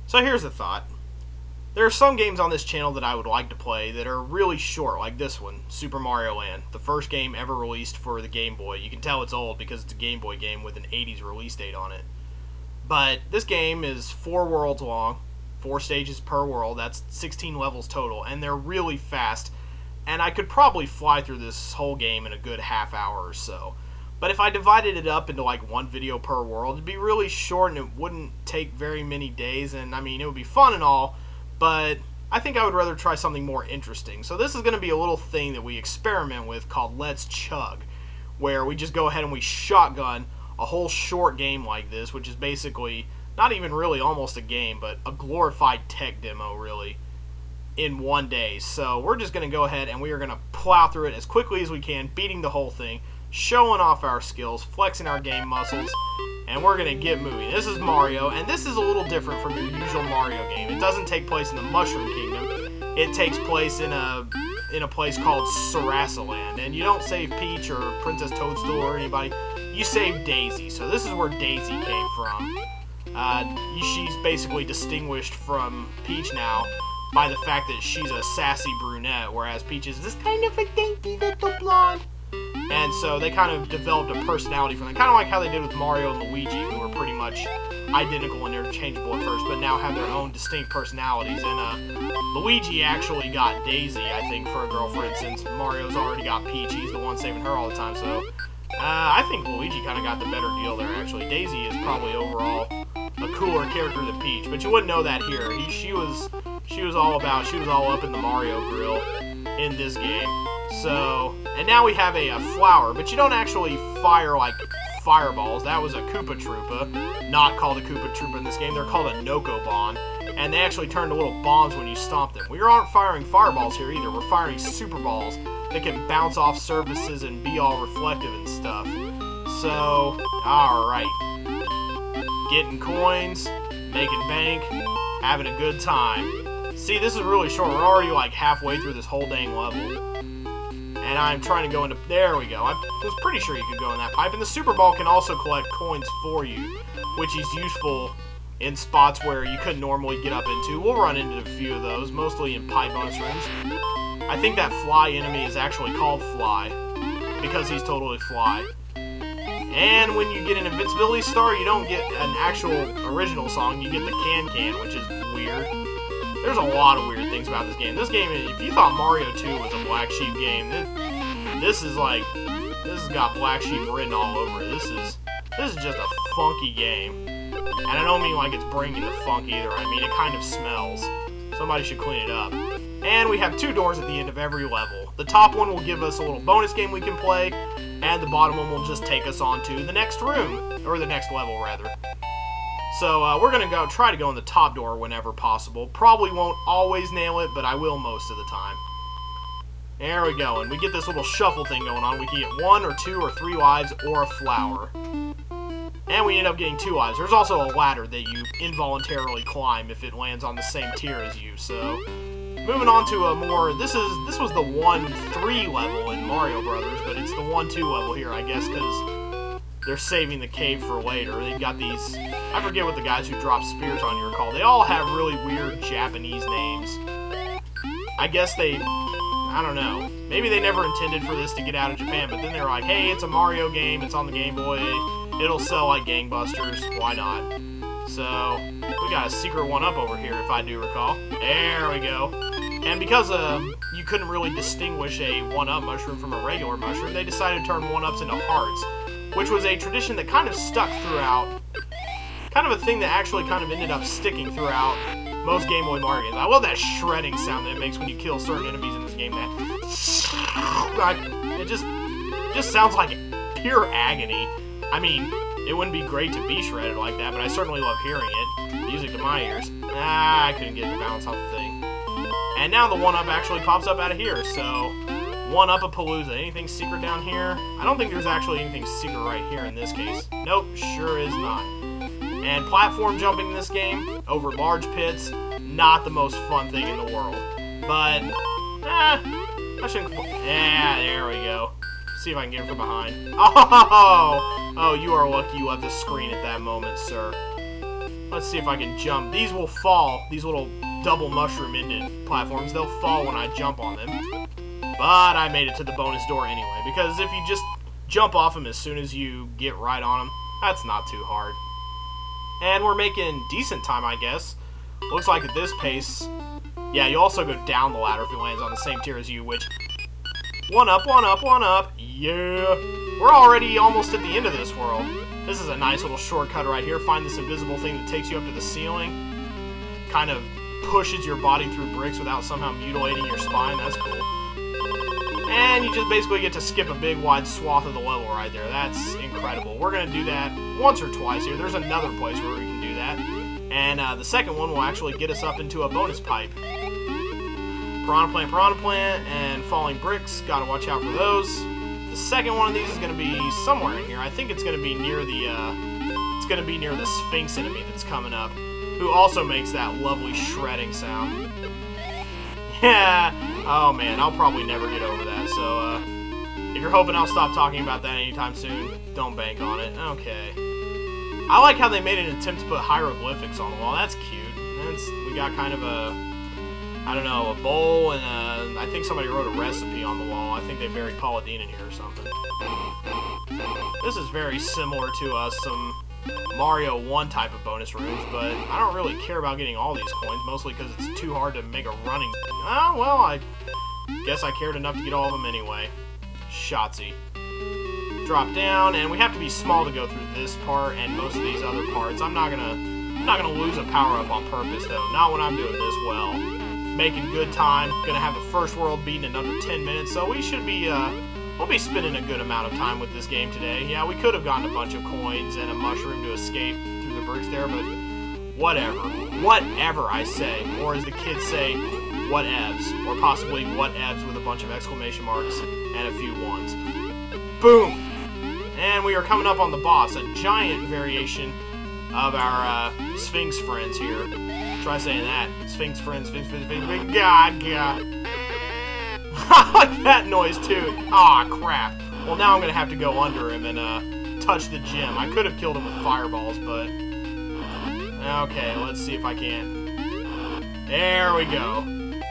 So here's the thought. There are some games on this channel that I would like to play that are really short, like this one, Super Mario Land, the first game ever released for the Game Boy. You can tell it's old because it's a Game Boy game with an 80s release date on it. But this game is 4 worlds long, 4 stages per world, that's 16 levels total, and they're really fast, and I could probably fly through this whole game in a good half hour or so. But if I divided it up into like one video per world, it'd be really short and it wouldn't take very many days, and I mean, it would be fun and all, but I think I would rather try something more interesting. So this is going to be a little thing that we experiment with called Let's Chug, where we just go ahead and we shotgun a whole short game like this, which is basically not even really almost a game, but a glorified tech demo, really, in one day. So we're just going to go ahead and we are going to plow through it as quickly as we can, beating the whole thing, showing off our skills, flexing our game muscles, and we're going to get moving. This is Mario, and this is a little different from your usual Mario game. It doesn't take place in the Mushroom Kingdom. It takes place in a place called Sarasaland, and you don't save Peach or Princess Toadstool or anybody. You save Daisy, so this is where Daisy came from. She's basically distinguished from Peach now by the fact that she's a sassy brunette, whereas Peach is this kind of a dainty little blonde. And so they kind of developed a personality from them, kind of like how they did with Mario and Luigi, who were pretty much identical and interchangeable at first, but now have their own distinct personalities. And Luigi actually got Daisy, I think, for a girlfriend, since Mario's already got Peach. He's the one saving her all the time, so I think Luigi kind of got the better deal there, actually. Daisy is probably overall a cooler character than Peach, but you wouldn't know that here. She was all up in the Mario grill in this game. So, and now we have a flower, but you don't actually fire like fireballs. That was a Koopa Troopa, not called a Koopa Troopa in this game. They're called a Noko Bon, and they actually turn to little bombs when you stomp them. We aren't firing fireballs here either. We're firing super balls that can bounce off surfaces and be all reflective and stuff. So, alright. Getting coins, making bank, having a good time. See, this is really short. We're already like halfway through this whole dang level. And I'm trying to go into... There we go. I was pretty sure you could go in that pipe. And the Super Ball can also collect coins for you, which is useful in spots where you couldn't normally get up into. We'll run into a few of those, mostly in pipe bonus rooms. I think that Fly enemy is actually called Fly, because he's totally Fly. And when you get an Invincibility Star, you don't get an actual original song. You get the Can-Can, which is weird. There's a lot of weird things about this game. This game, if you thought Mario 2 was a Black Sheep game, this has got Black Sheep written all over it. This is just a funky game. And I don't mean like it's bringing the funk either. I mean, it kind of smells. Somebody should clean it up. And we have 2 doors at the end of every level. The top one will give us a little bonus game we can play, and the bottom one will just take us on to the next room, or the next level, rather. So, we're going to try to go in the top door whenever possible. Probably won't always nail it, but I will most of the time. There we go, and we get this little shuffle thing going on. We can get 1 or 2 or 3 lives, or a flower. And we end up getting 2 lives. There's also a ladder that you involuntarily climb if it lands on the same tier as you, so... Moving on to a more... This was the 1-3 level in Mario Brothers, but it's the 1-2 level here, I guess, because... they're saving the cave for later. They've got these... I forget what the guys who drop spears on you are called. They all have really weird Japanese names. I guess they... I don't know. Maybe they never intended for this to get out of Japan, but then they're like, hey, it's a Mario game, it's on the Game Boy, it'll sell like gangbusters, why not? So, we got a secret 1-up over here, if I do recall. There we go. And because you couldn't really distinguish a 1-up mushroom from a regular mushroom, they decided to turn 1-ups into hearts, which was a tradition that kind of stuck throughout, kind of a thing that actually kind of ended up sticking throughout most Game Boy Mario games. I love that shredding sound that it makes when you kill certain enemies in this game. It just sounds like pure agony. I mean, it wouldn't be great to be shredded like that, but I certainly love hearing it. Music to my ears. I couldn't get the balance off the thing. And now the 1-up actually pops up out of here, so 1-up-a-palooza. Anything secret down here? I don't think there's actually anything secret right here in this case. Nope, sure is not. And platform jumping in this game over large pits, not the most fun thing in the world. But, I shouldn't... Yeah, there we go. See if I can get him from behind. Oh, you are lucky you left the screen at that moment, sir. Let's see if I can jump. These will fall. These little double mushroom-ended platforms, they'll fall when I jump on them. But I made it to the bonus door anyway, because if you just jump off them as soon as you get right on them, that's not too hard. And we're making decent time, I guess. Looks like at this pace, yeah, you also go down the ladder if it lands on the same tier as you, which, one up, one up, one up, yeah. We're already almost at the end of this world. This is a nice little shortcut right here. Find this invisible thing that takes you up to the ceiling. Kind of pushes your body through bricks without somehow mutilating your spine. That's cool. And you just basically get to skip a big wide swath of the level right there. That's incredible. We're going to do that once or twice here. There's another place where we can do that. And the second one will actually get us up into a bonus pipe. Piranha plant, and falling bricks. Gotta watch out for those. The second one of these is going to be somewhere in here. I think it's going to be near the Sphinx enemy that's coming up, who also makes that lovely shredding sound. Yeah. Oh man, I'll probably never get over that. So if you're hoping I'll stop talking about that anytime soon, don't bank on it. Okay. I like how they made an attempt to put hieroglyphics on the wall. That's cute. We got kind of a, I don't know, a bowl, and I think somebody wrote a recipe on the wall. I think they buried Paula Deen in here or something. This is very similar to some Mario 1 type of bonus rooms, but I don't really care about getting all these coins, mostly because it's too hard to make a running... Oh, well, I guess I cared enough to get all of them anyway. Shotsy. Drop down, and we have to be small to go through this part and most of these other parts. I'm not gonna lose a power-up on purpose, though. Not when I'm doing this well. Making good time. Gonna have the first world beaten in under 10 minutes, so we should be, we'll be spending a good amount of time with this game today. Yeah, we could have gotten a bunch of coins and a mushroom to escape through the bricks there, but whatever. Whatever, I say. Or as the kids say, whatevs. Or possibly whatevs with a bunch of exclamation marks and a few ones. Boom! And we are coming up on the boss, a giant variation of our Sphinx friends here. Try saying that. Sphinx friends, Sphinx. God. I like that noise too. Aw, crap. Well, now I'm going to have to go under him and touch the gem. I could have killed him with fireballs, but... Okay, let's see if I can. There we go.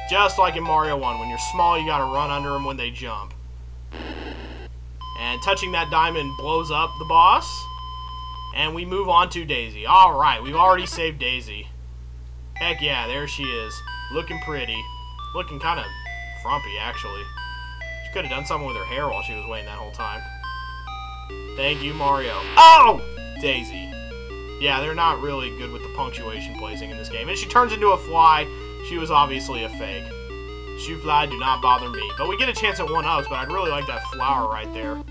Just like in Mario 1, when you're small, you got to run under them when they jump. And touching that diamond blows up the boss. And we move on to Daisy. Alright, we've already saved Daisy. Heck yeah, there she is. Looking pretty. Looking kind of frumpy, actually. She could have done something with her hair while she was waiting that whole time. Thank you, Mario. Oh! Daisy. Yeah, they're not really good with the punctuation placing in this game. And she turns into a fly. She was obviously a fake. Shoot fly, do not bother me. But we get a chance at 1-ups, but I'd really like that flower right there.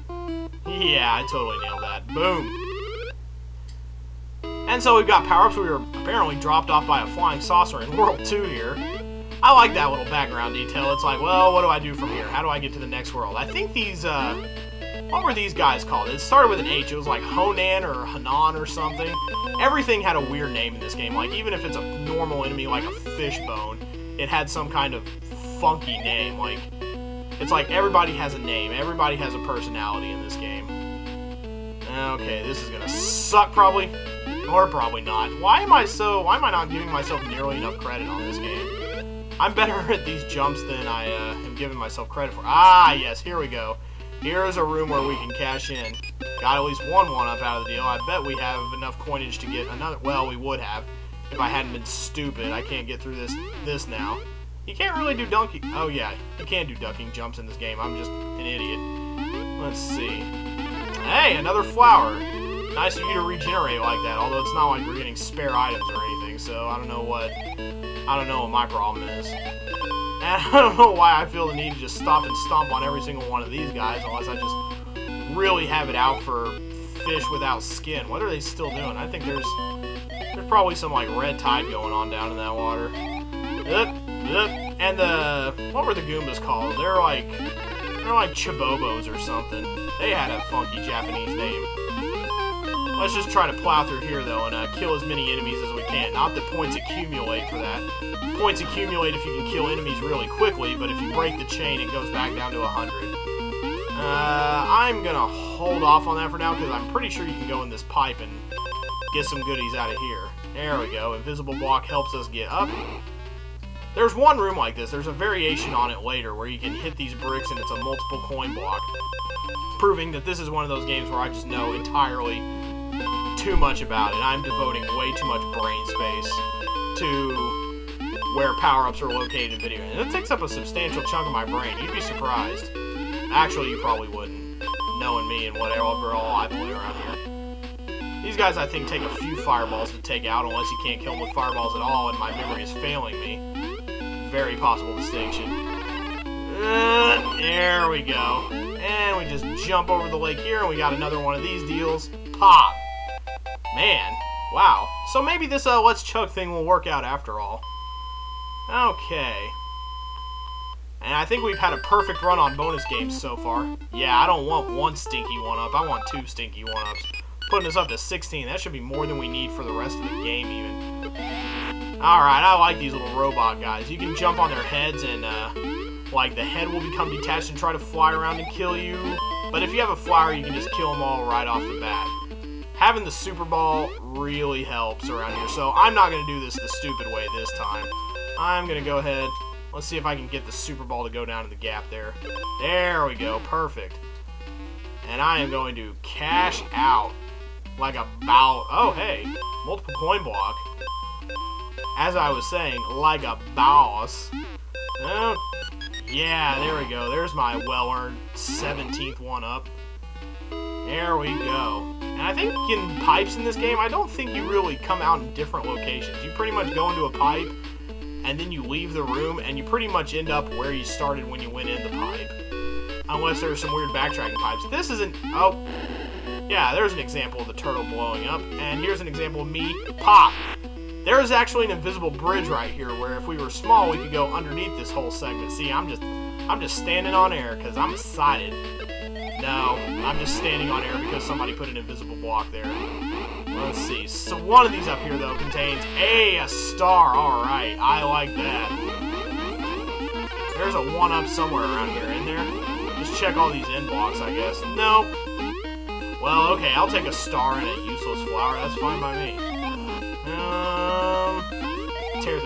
Yeah, I totally nailed that. Boom. And so we've got power-ups. We were apparently dropped off by a flying saucer in World 2 here. I like that little background detail. It's like, well, what do I do from here? How do I get to the next world? I think these, what were these guys called? It started with an H. It was like Honan or Hanan or something. Everything had a weird name in this game. Like, even if it's a normal enemy like a fishbone, it had some kind of funky name. Like, it's like everybody has a name. Everybody has a personality in this game. Okay, this is gonna suck probably. Or probably not. Why am I not giving myself nearly enough credit on this game? I'm better at these jumps than I am giving myself credit for. Ah, yes, here we go. Here is a room where we can cash in. Got at least one 1-up out of the deal. I bet we have enough coinage to get another. Well, we would have if I hadn't been stupid. I can't get through this now. You can't really do dunking. Oh, yeah, you can do ducking jumps in this game. I'm just an idiot. Let's see. Hey, another flower. Nice of you to regenerate like that, although it's not like we're getting spare items or anything, so I don't know what my problem is. And I don't know why I feel the need to just stop and stomp on every single one of these guys, unless I just really have it out for fish without skin. What are they still doing? I think there's probably some like red tide going on down in that water. And what were the Goombas called? They're like Chibobos or something. They had a funky Japanese name. Let's just try to plow through here, though, and kill as many enemies as we can. Not that points accumulate for that. Points accumulate if you can kill enemies really quickly, but if you break the chain, it goes back down to 100. I'm going to hold off on that for now, because I'm pretty sure you can go in this pipe and get some goodies out of here. There we go. Invisible block helps us get up. There's one room like this. There's a variation on it later where you can hit these bricks and it's a multiple coin block. Proving that this is one of those games where I just know entirely too much about it. I'm devoting way too much brain space to where power-ups are located in video. And it takes up a substantial chunk of my brain. You'd be surprised. Actually, you probably wouldn't, knowing me and whatever all I play around here. These guys, I think, take a few fireballs to take out, unless you can't kill them with fireballs at all, and my memory is failing me. Very possible distinction. There we go. And we just jump over the lake here, and we got another one of these deals. Pop! Man, wow. So maybe this Let's Chug thing will work out after all. Okay. And I think we've had a perfect run on bonus games so far. Yeah, I don't want one stinky one-up. I want two stinky one-ups. Putting us up to 16. That should be more than we need for the rest of the game, even. Alright, I like these little robot guys. You can jump on their heads and, like, the head will become detached and try to fly around and kill you. But if you have a flower, you can just kill them all right off the bat. Having the Super Ball really helps around here. So I'm not going to do this the stupid way this time. I'm going to go ahead. Let's see if I can get the Super Ball to go down to the gap there. There we go. Perfect. And I am going to cash out like a bow. Oh, hey. Multiple coin block. As I was saying, like a boss. Oh, yeah, there we go. There's my well-earned 17th one-up. There we go. And I think in pipes in this game, I don't think you really come out in different locations. You pretty much go into a pipe, and then you leave the room, and you pretty much end up where you started when you went in the pipe. Unless there's some weird backtracking pipes. This isn't... Oh. Yeah, there's an example of the turtle blowing up. And here's an example of me. Pop! There is actually an invisible bridge right here where if we were small, we could go underneath this whole segment. See, I'm just standing on air because I'm excited. No, I'm just standing on air because somebody put an invisible block there. Let's see. So one of these up here, though, contains a star. All right, I like that. There's a one-up somewhere around here, isn't there? Just check all these end blocks, I guess. No. Well, okay, I'll take a star and a useless flower. That's fine by me. Tear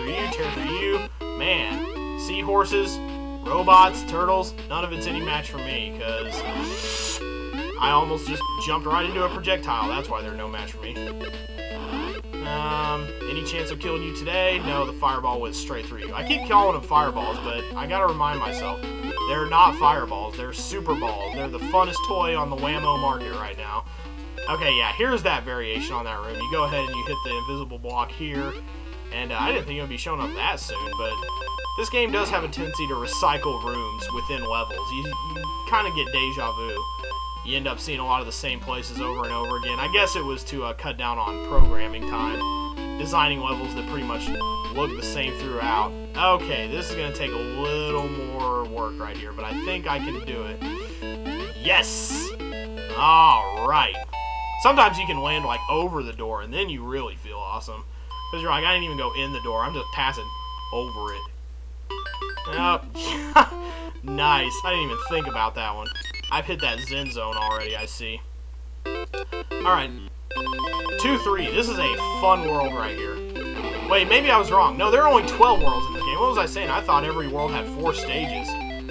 through you. Man, seahorses, robots, turtles, none of it's any match for me, because I almost just jumped right into a projectile. That's why they're no match for me. Any chance of killing you today? No, the fireball went straight through you. I keep calling them fireballs, but I gotta remind myself, they're not fireballs, they're super balls. They're the funnest toy on the Whammo market right now. Okay, yeah, here's that variation on that room. You go ahead and you hit the invisible block here, and I didn't think it would be showing up that soon, but this game does have a tendency to recycle rooms within levels. You kind of get deja vu. You end up seeing a lot of the same places over and over again. I guess it was to cut down on programming time, designing levels that pretty much look the same throughout. Okay, this is going to take a little more work right here, but I think I can do it. Yes! Alright. Sometimes you can land like over the door, and then you really feel awesome. Because you're like, I didn't even go in the door, I'm just passing over it. Oh, nice. I didn't even think about that one. I've hit that Zen zone already, I see. Alright. 2-3. This is a fun world right here. Wait, maybe I was wrong. No, there are only 12 worlds in this game. What was I saying? I thought every world had 4 stages.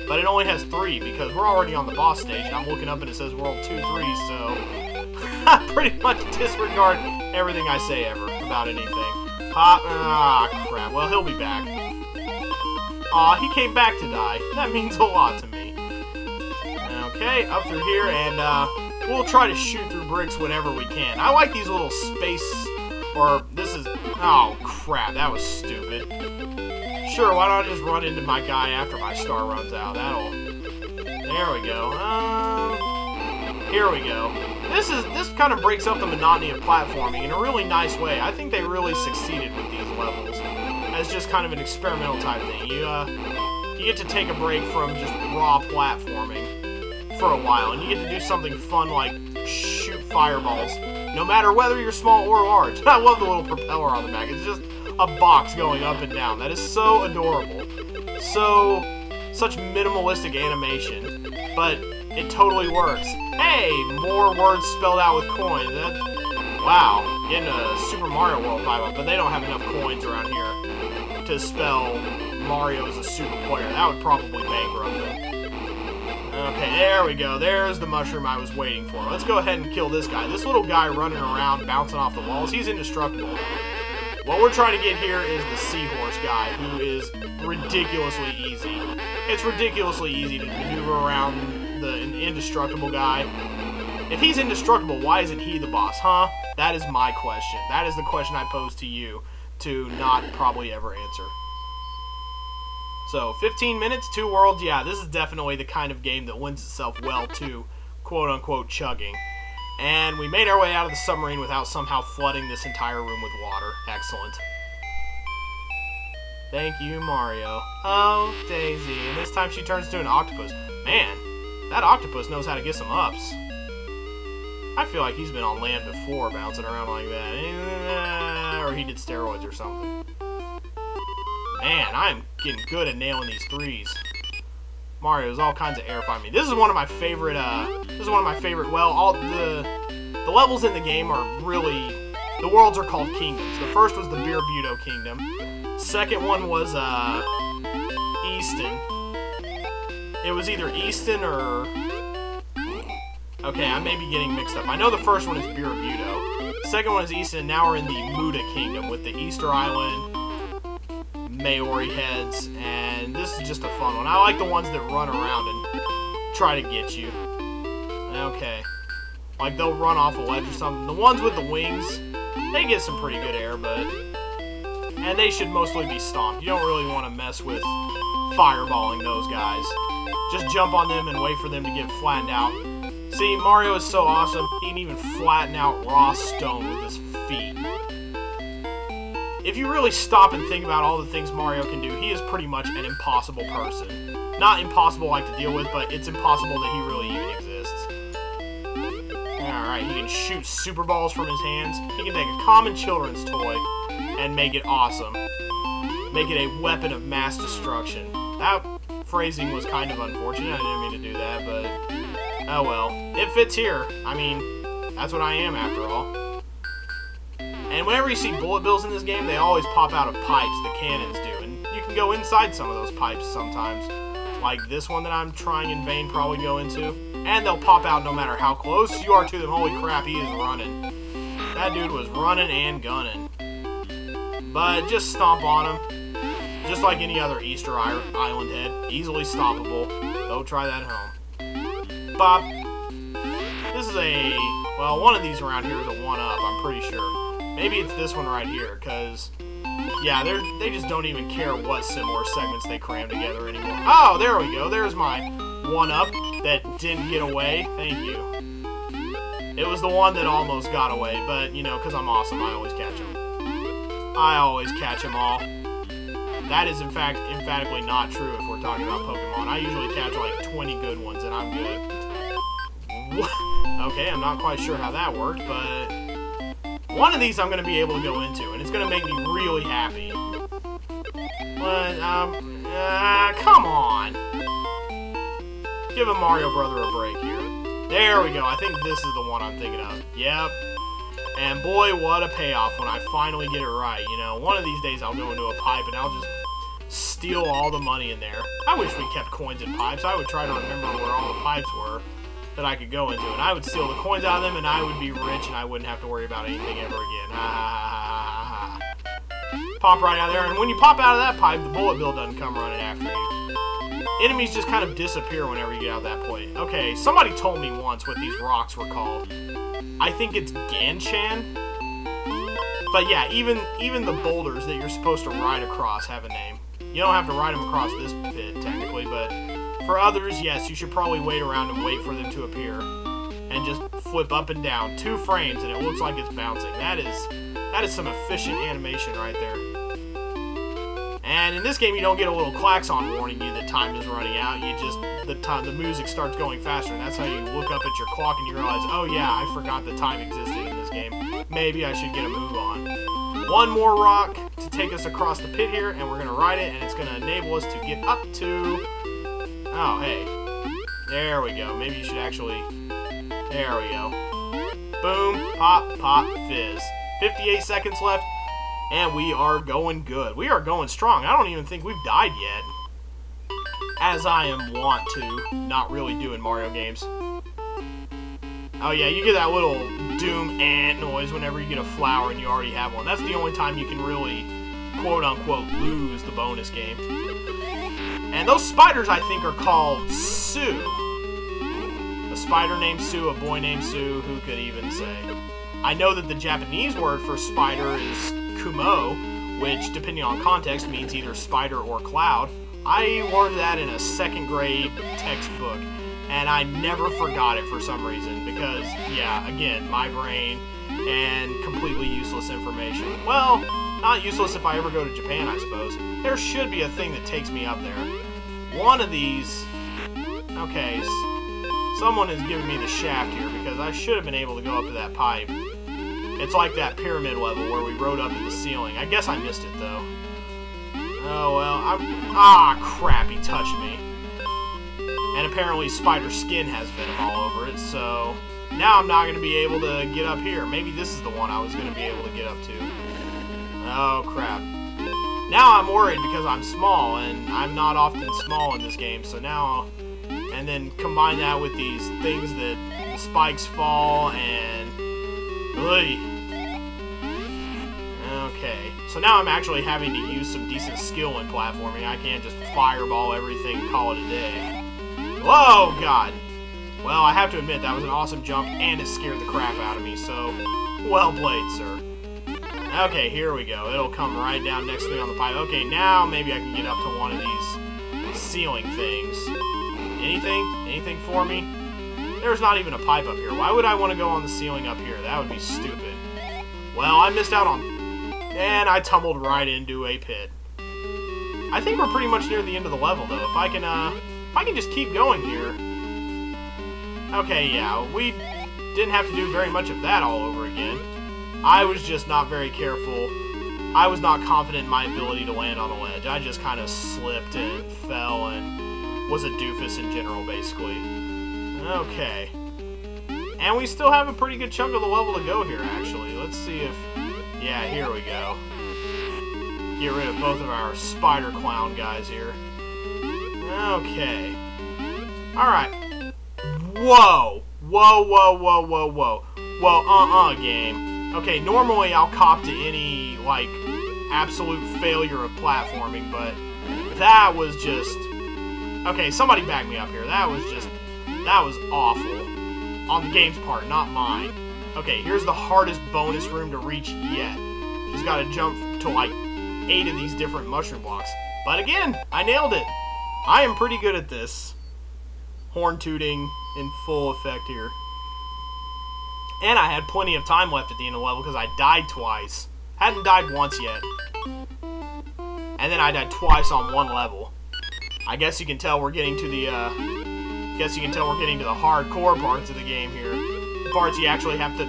But it only has 3, because we're already on the boss stage, and I'm looking up and it says World 2-3, so... I pretty much disregard everything I say ever about anything. Ah, crap. Well, he'll be back. Aw, he came back to die. That means a lot to me. Okay, up through here, and we'll try to shoot through bricks whenever we can. I like these little space, or this is, oh crap, that was stupid. Sure, why don't I just run into my guy after my star runs out? There we go. Here we go. This kind of breaks up the monotony of platforming in a really nice way. I think they really succeeded with these levels as just kind of an experimental type thing. You get to take a break from just raw platforming for a while, and you get to do something fun like shoot fireballs, no matter whether you're small or large. I love the little propeller on the back. It's just a box going up and down. That is so adorable. Such minimalistic animation, but it totally works. Hey, more words spelled out with coin. Wow, getting a Super Mario World vibe up, but they don't have enough coins around here to spell Mario as a super player. That would probably bankrupt them. Okay, there we go. There's the mushroom I was waiting for. Let's go ahead and kill this guy. This little guy running around, bouncing off the walls, he's indestructible. What we're trying to get here is the seahorse guy, who is ridiculously easy. It's ridiculously easy to maneuver around the indestructible guy. If he's indestructible, why isn't he the boss, huh? That is my question. That is the question I pose to you to not probably ever answer. So, 15 minutes, 2 worlds, yeah, this is definitely the kind of game that lends itself well to quote-unquote chugging. And we made our way out of the submarine without somehow flooding this entire room with water. Excellent. Thank you, Mario. Oh, Daisy. And this time she turns into an octopus. Man, that octopus knows how to get some ups. I feel like he's been on land before, bouncing around like that. Or he did steroids or something. Man, I'm getting good at nailing these threes. Mario's all kinds of air fighting me. This is one of my favorite, well, all the levels in the game are really, the worlds are called kingdoms. The first was the Birbuto Kingdom. Second one was, Easton. It was either Easton or, okay, I may be getting mixed up. I know the first one is Birbuto. Second one is Easton, and now we're in the Muda Kingdom with the Easter Island, Maori heads, and this is just a fun one. I like the ones that run around and try to get you. Okay. Like, they'll run off a ledge or something. The ones with the wings, they get some pretty good air, but... and they should mostly be stomped. You don't really want to mess with fireballing those guys. Just jump on them and wait for them to get flattened out. See, Mario is so awesome, he can even flatten out raw stone with his feet. If you really stop and think about all the things Mario can do, he is pretty much an impossible person. Not impossible like to deal with, but it's impossible that he really even exists. Alright, he can shoot super balls from his hands. He can take a common children's toy and make it awesome. Make it a weapon of mass destruction. That phrasing was kind of unfortunate. I didn't mean to do that, but oh well. It fits here. I mean, that's what I am after all. And whenever you see bullet bills in this game, they always pop out of pipes, the cannons do. And you can go inside some of those pipes sometimes. Like this one that I'm trying in vain probably go into. And they'll pop out no matter how close you are to them. Holy crap, he is running. That dude was running and gunning. But just stomp on him. Just like any other Easter Island head. Easily stoppable. Go try that at home. Bop. This is a... well, one of these around here is a 1-up, I'm pretty sure. Maybe it's this one right here, because, yeah, they just don't even care what similar segments they cram together anymore. Oh, there we go. There's my 1-up that didn't get away. Thank you. It was the one that almost got away, but, you know, because I'm awesome, I always catch them. I always catch them all. That is, in fact, emphatically not true if we're talking about Pokemon. I usually catch, like, 20 good ones, and I'm good. Okay, I'm not quite sure how that worked, but... one of these I'm going to be able to go into, and it's going to make me really happy. But, come on. Give a Mario Brother a break here. There we go. I think this is the one I'm thinking of. Yep. And boy, what a payoff when I finally get it right. You know, one of these days I'll go into a pipe and I'll just steal all the money in there. I wish we kept coins in pipes. I would try to remember where all the pipes were that I could go into, and I would steal the coins out of them, and I would be rich, and I wouldn't have to worry about anything ever again. Ha ha ha ha ha. Pop right out there, and when you pop out of that pipe, the bullet bill doesn't come running after you. Enemies just kind of disappear whenever you get out of that point. Okay, somebody told me once what these rocks were called. I think it's Ganchan. But yeah, even the boulders that you're supposed to ride across have a name. You don't have to ride them across this pit, technically, but for others, yes, you should probably wait around and wait for them to appear. And just flip up and down 2 frames, and it looks like it's bouncing. That is some efficient animation right there. And in this game, you don't get a little klaxon warning you that time is running out. You just, the music starts going faster, and that's how you look up at your clock and you realize, oh yeah, I forgot the time existed in this game. Maybe I should get a move on. One more rock to take us across the pit here, and we're going to ride it, and it's going to enable us to get up to... oh, hey. There we go. Maybe you should actually... there we go. Boom, pop, pop, fizz. 58 seconds left, and we are going good. We are going strong. I don't even think we've died yet. As I am wont to, not really doing Mario games. Oh yeah, you get that little doom ant noise whenever you get a flower and you already have one. That's the only time you can really, quote-unquote, lose the bonus game. And those spiders, I think, are called Sue. A spider named Sue, a boy named Sue, who could even say? I know that the Japanese word for spider is kumo, which, depending on context, means either spider or cloud. I learned that in a 2nd grade textbook, and I never forgot it for some reason, because, yeah, again, my brain and completely useless information. Well, not useless if I ever go to Japan, I suppose. There should be a thing that takes me up there. One of these... Okay, someone is giving me the shaft here, because I should have been able to go up to that pipe. It's like that pyramid level where we rode up to the ceiling. I guess I missed it, though. Oh, well, ah, crap, he touched me. And apparently spider skin has venom all over it, so... Now I'm not going to be able to get up here. Maybe this is the one I was going to be able to get up to. Oh, crap. Now I'm worried because I'm small, and I'm not often small in this game, so now... And then combine that with these things that the spikes fall, and... Ugh. Okay, so now I'm actually having to use some decent skill in platforming. I can't just fireball everything and call it a day. Whoa, God! Well, I have to admit, that was an awesome jump, and it scared the crap out of me, so... Well played, sir. Okay, here we go. It'll come right down next to me on the pipe. Okay, now maybe I can get up to one of these ceiling things. Anything? Anything for me? There's not even a pipe up here. Why would I want to go on the ceiling up here? That would be stupid. Well, I missed out on... And I tumbled right into a pit. I think we're pretty much near the end of the level, though. If I can just keep going here... Okay, yeah, we didn't have to do very much of that all over again. I was just not very careful. I was not confident in my ability to land on a ledge. I just kind of slipped and fell and was a doofus in general, basically. Okay. And we still have a pretty good chunk of the level to go here, actually. Let's see if... Yeah, here we go. Get rid of both of our spider clown guys here. Okay. Alright. Whoa! Whoa, whoa, whoa, whoa, whoa. Whoa, game. Okay, normally I'll cop to any, like, absolute failure of platforming, but that was just... Okay, somebody back me up here. That was awful. On the game's part, not mine. Okay, here's the hardest bonus room to reach yet. Just gotta jump to, like, 8 of these different mushroom blocks. But again, I nailed it. I am pretty good at this. Horn tooting in full effect here. And I had plenty of time left at the end of the level because I died twice. Hadn't died once yet. And then I died twice on one level. I guess you can tell we're getting to the, hardcore parts of the game here. The parts you actually have to...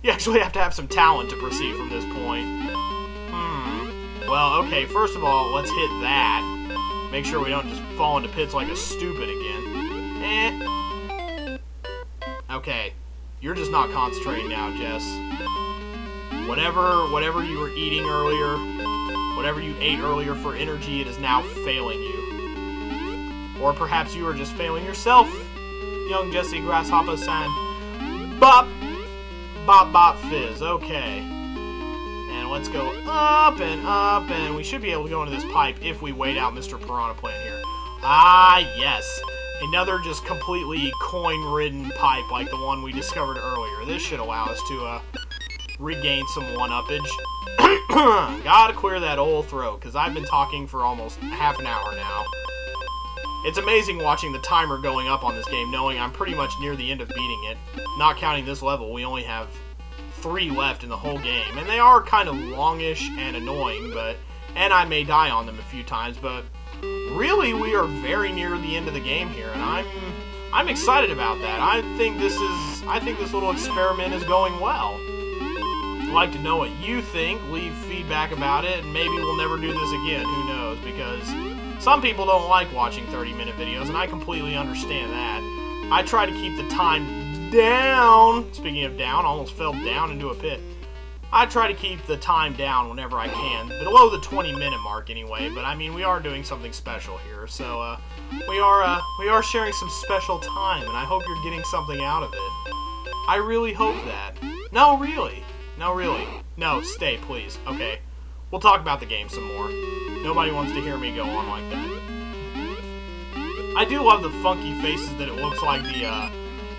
you actually have to have some talent to proceed from this point. Well, okay, first of all, let's hit that. Make sure we don't just fall into pits like a stupid again. Okay, you're just not concentrating now, Jess. Whatever you were eating earlier, whatever you ate earlier for energy, it is now failing you. Or perhaps you are just failing yourself, young Jesse Grasshopper-san. Bop! Bop, bop, fizz. Okay. And let's go up, and we should be able to go into this pipe if we wait out Mr. Piranha Plant here. Ah, yes. Another just completely coin-ridden pipe like the one we discovered earlier. This should allow us to regain some one-uppage. Gotta clear that old throat, because I've been talking for almost half an hour now. It's amazing watching the timer going up on this game, knowing I'm pretty much near the end of beating it. Not counting this level, we only have 3 left in the whole game, and they are kind of longish and annoying, and I may die on them a few times, but really we are very near the end of the game here, and I'm excited about that. I think this little experiment is going well. I'd like to know what you think. Leave feedback about it, and maybe we'll never do this again. Who knows? Because some people don't like watching 30-minute videos, and I completely understand that. I try to keep the time down. Speaking of down, almost fell down into a pit. I try to keep the time down whenever I can, below the 20-minute mark anyway. But I mean, we are doing something special here, so we are sharing some special time, and I hope you're getting something out of it. I really hope that. No, really. No, really. No, stay, please. Okay, we'll talk about the game some more. Nobody wants to hear me go on like that. I do love the funky faces that it looks like the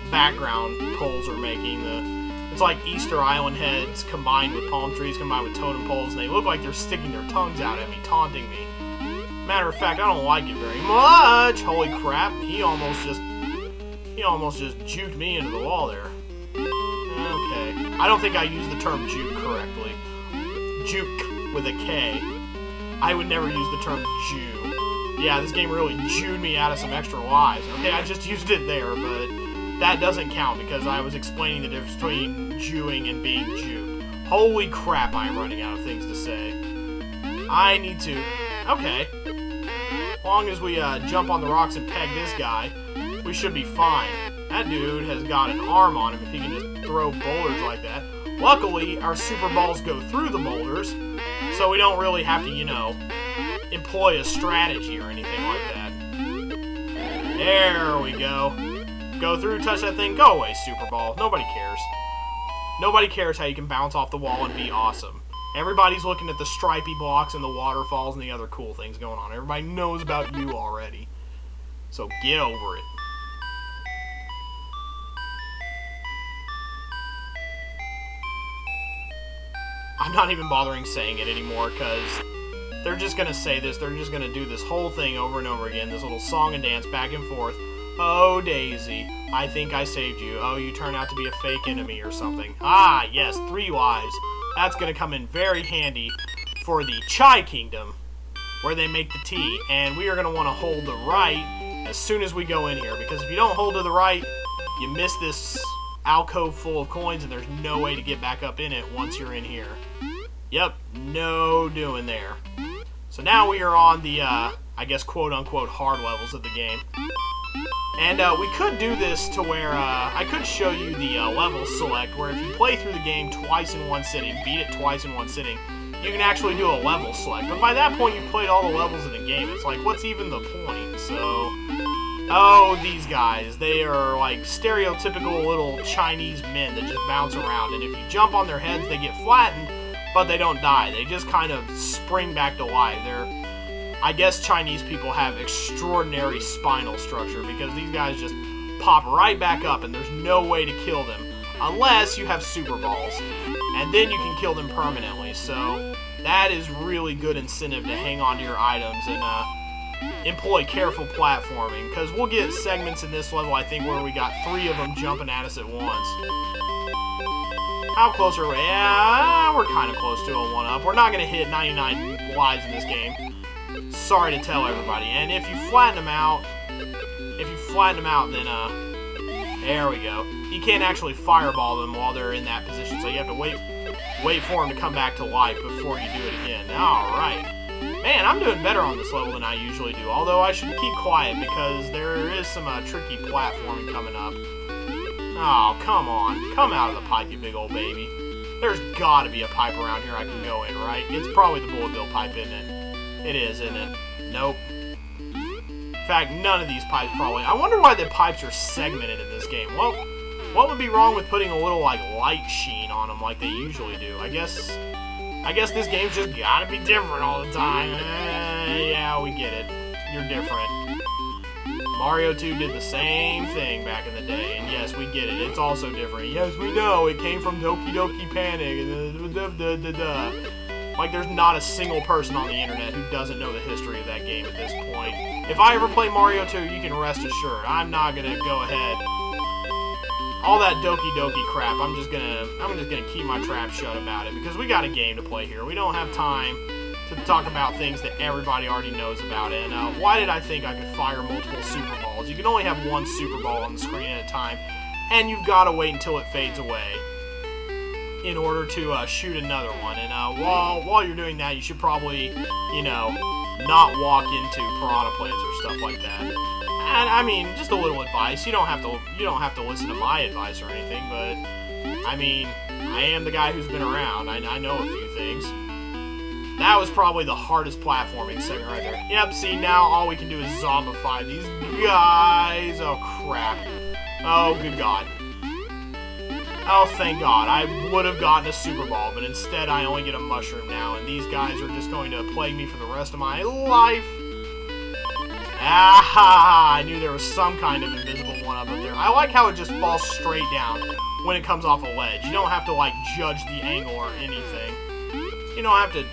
background poles are making. It's like Easter Island heads combined with palm trees, combined with totem poles, and they look like they're sticking their tongues out at me, taunting me. Matter of fact, I don't like it very much. Holy crap, he almost just juked me into the wall there. Okay, I don't think I used the term juke correctly. Juke with a K. I would never use the term Jew. Yeah, this game really Jewed me out of some extra lives. Okay, I just used it there, but that doesn't count because I was explaining the difference between Jewing and being Jewed. Holy crap, I am running out of things to say. I need to... Okay. As long as we jump on the rocks and peg this guy, we should be fine. That dude has got an arm on him if he can just throw boulders like that. Luckily, our super balls go through the boulders, so we don't really have to, you know, employ a strategy or anything like that. There we go. Go through, touch that thing, go away, super ball. Nobody cares. Nobody cares how you can bounce off the wall and be awesome. Everybody's looking at the stripy blocks and the waterfalls and the other cool things going on. Everybody knows about you already. So get over it. I'm not even bothering saying it anymore because they're just going to say this. They're just going to do this whole thing over and over again. This little song and dance back and forth. Oh, Daisy, I think I saved you. Oh, you turn out to be a fake enemy or something. Ah, yes, 3 lives. That's going to come in very handy for the Chai Kingdom, where they make the tea. And we are going to want to hold the right as soon as we go in here, because if you don't hold to the right, you miss this alcove full of coins, and there's no way to get back up in it once you're in here. Yep, no doing there. So now we are on the, I guess, quote-unquote hard levels of the game. And we could do this to where, I could show you the level select, where if you play through the game twice in one sitting, beat it twice in one sitting, you can actually do a level select. But by that point, you've played all the levels of the game. It's like, what's even the point? So, oh, these guys, they are like stereotypical little Chinese men that just bounce around. And if you jump on their heads, they get flattened, but they don't die. They just kind of spring back to life. I guess Chinese people have extraordinary spinal structure because these guys just pop right back up and there's no way to kill them unless you have super balls. And then you can kill them permanently. So that is really good incentive to hang on to your items and employ careful platforming, because we'll get segments in this level, I think, where we got 3 of them jumping at us at once. How close are we? Yeah, we're kind of close to a 1-up. We're not going to hit 99 lives in this game. Sorry to tell everybody. And if you flatten them out, then, there we go. You can't actually fireball them while they're in that position, so you have to wait for them to come back to life before you do it again. Alright. Man, I'm doing better on this level than I usually do, although I should keep quiet because there is some tricky platforming coming up. Oh, come on. Come out of the pipe, you big old baby. There's gotta be a pipe around here I can go in, right? It's probably the bullet bill pipe, isn't it? It is, isn't it? Nope. In fact, none of these pipes probably... I wonder why the pipes are segmented in this game. Well, what would be wrong with putting a little, like, light sheen on them like they usually do? I guess this game's just gotta be different all the time. Yeah, we get it. You're different. Mario 2 did the same thing back in the day, and yes, we get it. It's also different. Yes, we know. It came from Doki Doki Panic. Like, there's not a single person on the internet who doesn't know the history of that game at this point. If I ever play Mario 2, you can rest assured, I'm not gonna go ahead. All that Doki Doki crap, I'm just gonna keep my trap shut about it, because we got a game to play here. We don't have time to talk about things that everybody already knows about. And why did I think I could fire multiple super balls? You can only have 1 super ball on the screen at a time, and you've got to wait until it fades away in order to shoot another one. And while you're doing that, you should probably, you know, not walk into piranha plants or stuff like that. And, I mean, just a little advice. You don't have to listen to my advice or anything, but I mean, I am the guy who's been around. I know a few things. That was probably the hardest platforming segment right there. Yep, see, now all we can do is zombify these guys. Oh, crap. Oh, good God. Oh, thank God. I would have gotten a Super Ball, but instead I only get a mushroom now, and these guys are just going to plague me for the rest of my life. Ah, I knew there was some kind of invisible one-up up there. I like how it just falls straight down when it comes off a ledge. You don't have to, like, judge the angle or anything. You don't have to...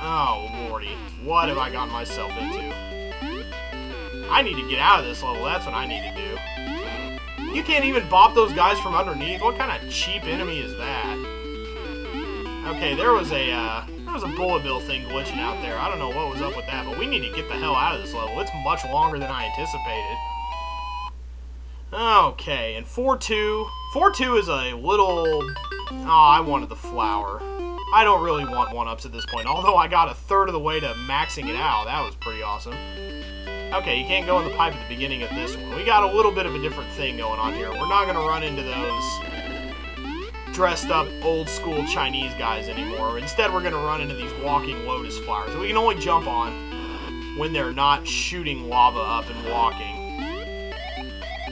Oh, lordy. What have I gotten myself into? I need to get out of this level. That's what I need to do. You can't even bop those guys from underneath. What kind of cheap enemy is that? Okay, there was a bullet bill thing glitching out there. I don't know what was up with that, but we need to get the hell out of this level. It's much longer than I anticipated. Okay, and 4-2. 4-2 is a little... Oh, I wanted the flower. I don't really want one-ups at this point, although I got a third of the way to maxing it out. That was pretty awesome. Okay, you can't go in the pipe at the beginning of this one. We got a little bit of a different thing going on here. We're not going to run into those dressed-up, old-school Chinese guys anymore. Instead, we're going to run into these walking lotus flowers that we can only jump on when they're not shooting lava up and walking.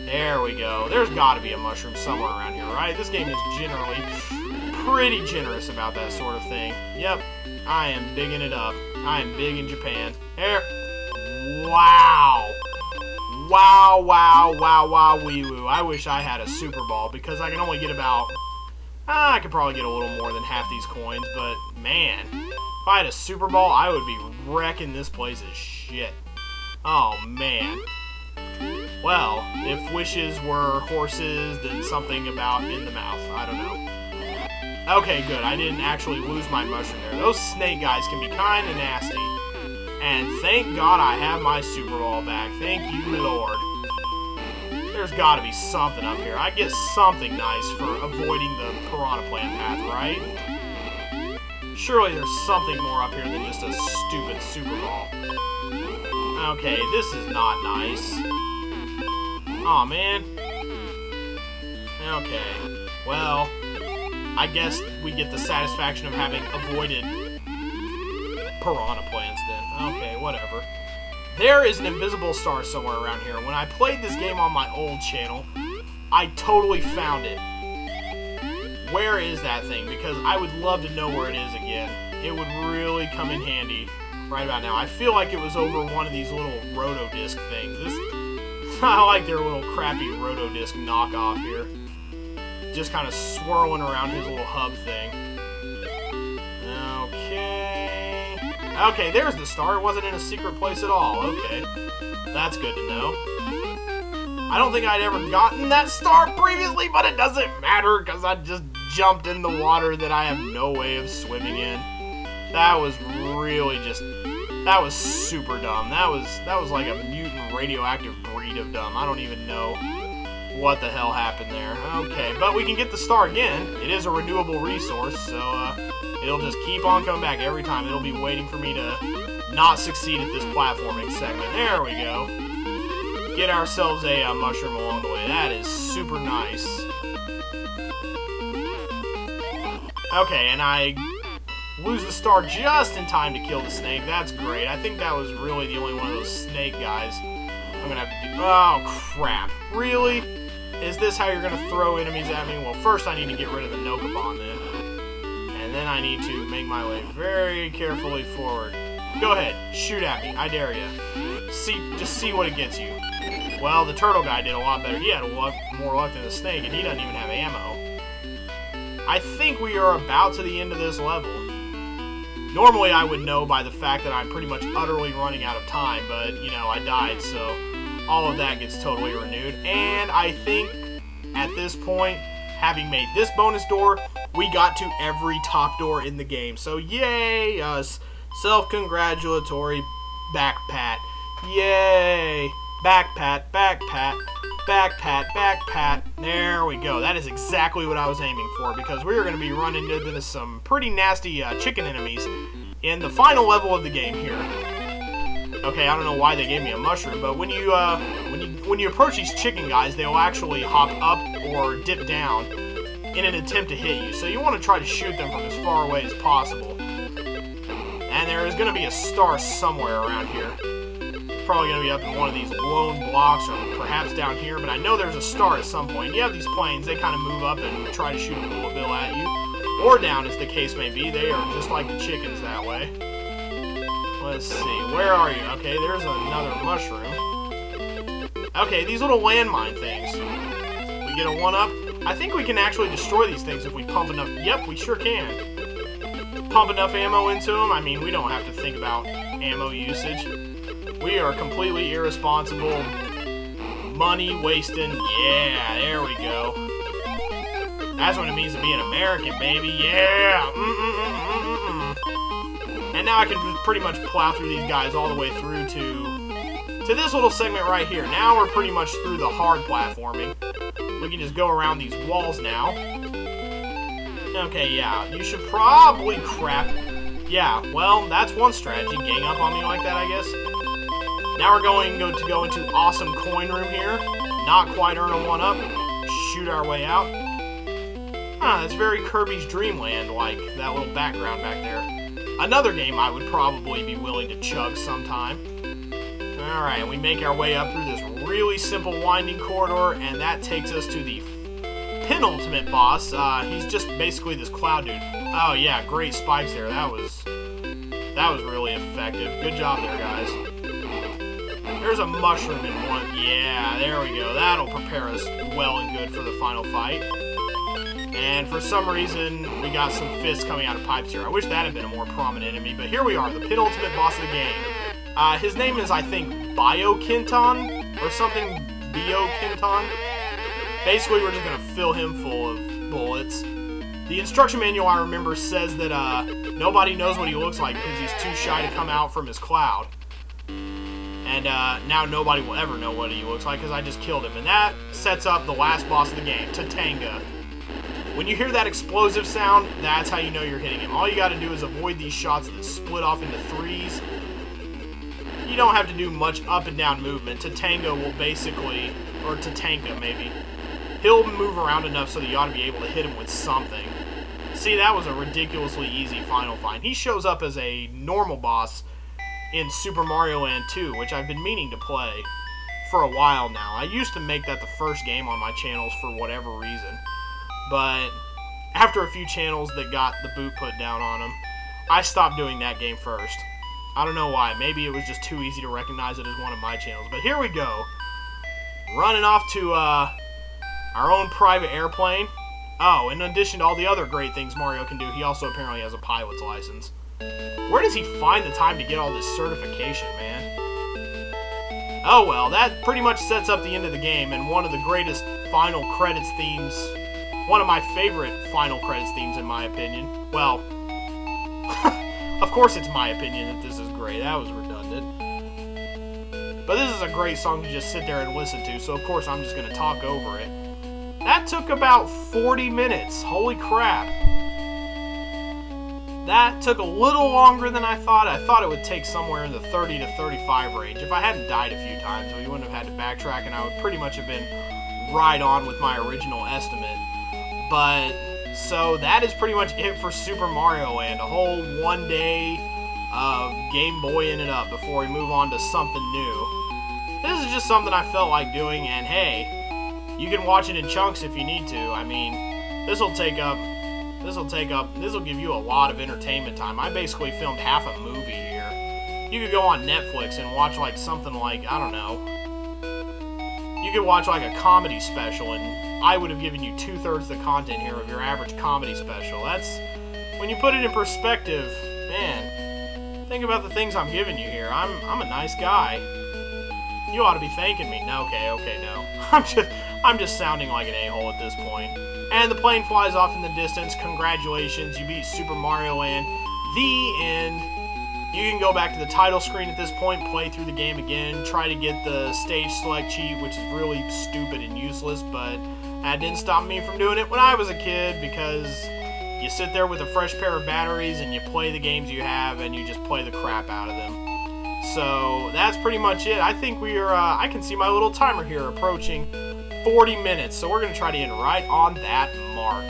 There we go. There's got to be a mushroom somewhere around here, right? This game is generally pretty generous about that sort of thing. Yep, I am bigging it up. I am big in Japan. There. Wow. Wow, wow, wow, wow, wee woo. I wish I had a Super Ball because I can only get about... I could probably get a little more than half these coins, but man, if I had a Super Ball, I would be wrecking this place as shit. Oh, man. Well, if wishes were horses, then something about in the mouth. I don't know. Okay, good. I didn't actually lose my mushroom there. Those snake guys can be kind of nasty. And thank God I have my Super Ball back. Thank you, Lord. There's got to be something up here. I get something nice for avoiding the Piranha Plant path, right? Surely there's something more up here than just a stupid Super Ball. Okay, this is not nice. Aw, man. Okay. Well, I guess we get the satisfaction of having avoided Piranha Plants then. Okay, whatever. There is an invisible star somewhere around here. When I played this game on my old channel, I totally found it. Where is that thing? Because I would love to know where it is again. It would really come in handy right about now. I feel like it was over one of these little Rotodisc things. I like their little crappy Rotodisc knockoff here. Just kind of swirling around his little hub thing. Okay. Okay, there's the star. It wasn't in a secret place at all. Okay. That's good to know. I don't think I'd ever gotten that star previously, but it doesn't matter because I just jumped in the water that I have no way of swimming in. That was really just... That was super dumb. That was like a mutant radioactive breed of dumb. I don't even know what the hell happened there. Okay, but we can get the star again. It is a renewable resource, so it'll just keep on coming back every time. It'll be waiting for me to not succeed at this platforming segment. There we go. Get ourselves a mushroom along the way. That is super nice. Okay, and I lose the star just in time to kill the snake. That's great. I think that was really the only one of those snake guys I'm gonna have to do. Oh, crap. Really? Is this how you're gonna throw enemies at me? Well, first I need to get rid of the Nokobon then. And then I need to make my way very carefully forward. Go ahead. Shoot at me. I dare you. Just see what it gets you. Well, the turtle guy did a lot better. He had more luck than the snake, and he doesn't even have ammo. I think we are about to the end of this level. Normally, I would know by the fact that I'm pretty much utterly running out of time, but, you know, I died, so all of that gets totally renewed. And I think, at this point, having made this bonus door, we got to every top door in the game. So, yay, us. Self-congratulatory back pat. Yay! Back pat, back pat, back pat, back pat. There we go. That is exactly what I was aiming for, because we are going to be running into some pretty nasty chicken enemies in the final level of the game here. Okay, I don't know why they gave me a mushroom, but when you approach these chicken guys, they will actually hop up or dip down in an attempt to hit you. So you want to try to shoot them from as far away as possible. And there is going to be a star somewhere around here. Probably going to be up in one of these lone blocks or perhaps down here, but I know there's a star at some point. You have these planes, they kind of move up and try to shoot a bullet bill at you. Or down, as the case may be. They are just like the chickens that way. Let's see, where are you? Okay, there's another mushroom. Okay, these little landmine things. We get a 1-up. I think we can actually destroy these things if we pump enough. Yep, we sure can. Pump enough ammo into them. I mean, we don't have to think about ammo usage. We are completely irresponsible. Money wasting. Yeah, there we go. That's what it means to be an American, baby. Yeah. And now I can pretty much plow through these guys all the way through to this little segment right here. Now we're pretty much through the hard platforming. We can just go around these walls now. Okay, yeah, you should probably crap. Yeah, well, that's one strategy. Gang up on me like that, I guess. Now we're going to go into awesome coin room here. Not quite earn a 1-up. Shoot our way out. Huh, that's very Kirby's Dream Land, like that little background back there. Another game I would probably be willing to chug sometime. Alright, we make our way up through this really simple winding corridor, and that takes us to the penultimate boss. He's just basically this cloud dude. Oh yeah, great spikes there. That was really effective. Good job there, guys. There's a mushroom in one. Yeah, there we go. That'll prepare us well and good for the final fight. And for some reason, we got some fists coming out of pipes here. I wish that had been a more prominent enemy, but here we are, the penultimate boss of the game. His name is, I think, Biokinton, or something, Biokinton. Basically, we're just going to fill him full of bullets. The instruction manual, I remember, says that nobody knows what he looks like because he's too shy to come out from his cloud. And now nobody will ever know what he looks like because I just killed him. And that sets up the last boss of the game, Tatanga. When you hear that explosive sound, that's how you know you're hitting him. All you got to do is avoid these shots that split off into threes. You don't have to do much up and down movement. Tatanga will basically, or Tatanka maybe, he'll move around enough so that you ought to be able to hit him with something. See, that was a ridiculously easy final fight. He shows up as a normal boss in Super Mario Land 2, which I've been meaning to play for a while now. I used to make that the first game on my channels for whatever reason. But after a few channels that got the boot put down on them, I stopped doing that game first. I don't know why. Maybe it was just too easy to recognize it as one of my channels. But here we go. Running off to our own private airplane. Oh, in addition to all the other great things Mario can do, he also apparently has a pilot's license. Where does he find the time to get all this certification, man? Oh well, that pretty much sets up the end of the game, and one of the greatest final credits themes. One of my favorite final credits themes, in my opinion. Well, of course it's my opinion that this is great. That was redundant. But this is a great song to just sit there and listen to, so of course I'm just going to talk over it. That took about 40 minutes. Holy crap. That took a little longer than I thought. I thought it would take somewhere in the 30 to 35 range. If I hadn't died a few times, we wouldn't have had to backtrack, and I would pretty much have been right on with my original estimate. But, so that is pretty much it for Super Mario Land. A whole 1 day of Game Boying it up before we move on to something new. This is just something I felt like doing, and hey, you can watch it in chunks if you need to. I mean, this'll give you a lot of entertainment time. I basically filmed half a movie here. You could go on Netflix and watch like something like, I don't know, you could watch like a comedy special, and I would have given you 2/3 the content here of your average comedy special. That's, when you put it in perspective, man, think about the things I'm giving you here. I'm a nice guy. You ought to be thanking me. No, okay, no. I'm just sounding like an a-hole at this point. And the plane flies off in the distance. Congratulations, you beat Super Mario Land. The end. You can go back to the title screen at this point, play through the game again, try to get the stage select cheat, which is really stupid and useless, but that didn't stop me from doing it when I was a kid, because you sit there with a fresh pair of batteries and you play the games you have and you just play the crap out of them. So that's pretty much it. I think we are, I can see my little timer here approaching 40 minutes. So we're going to try to end right on that mark.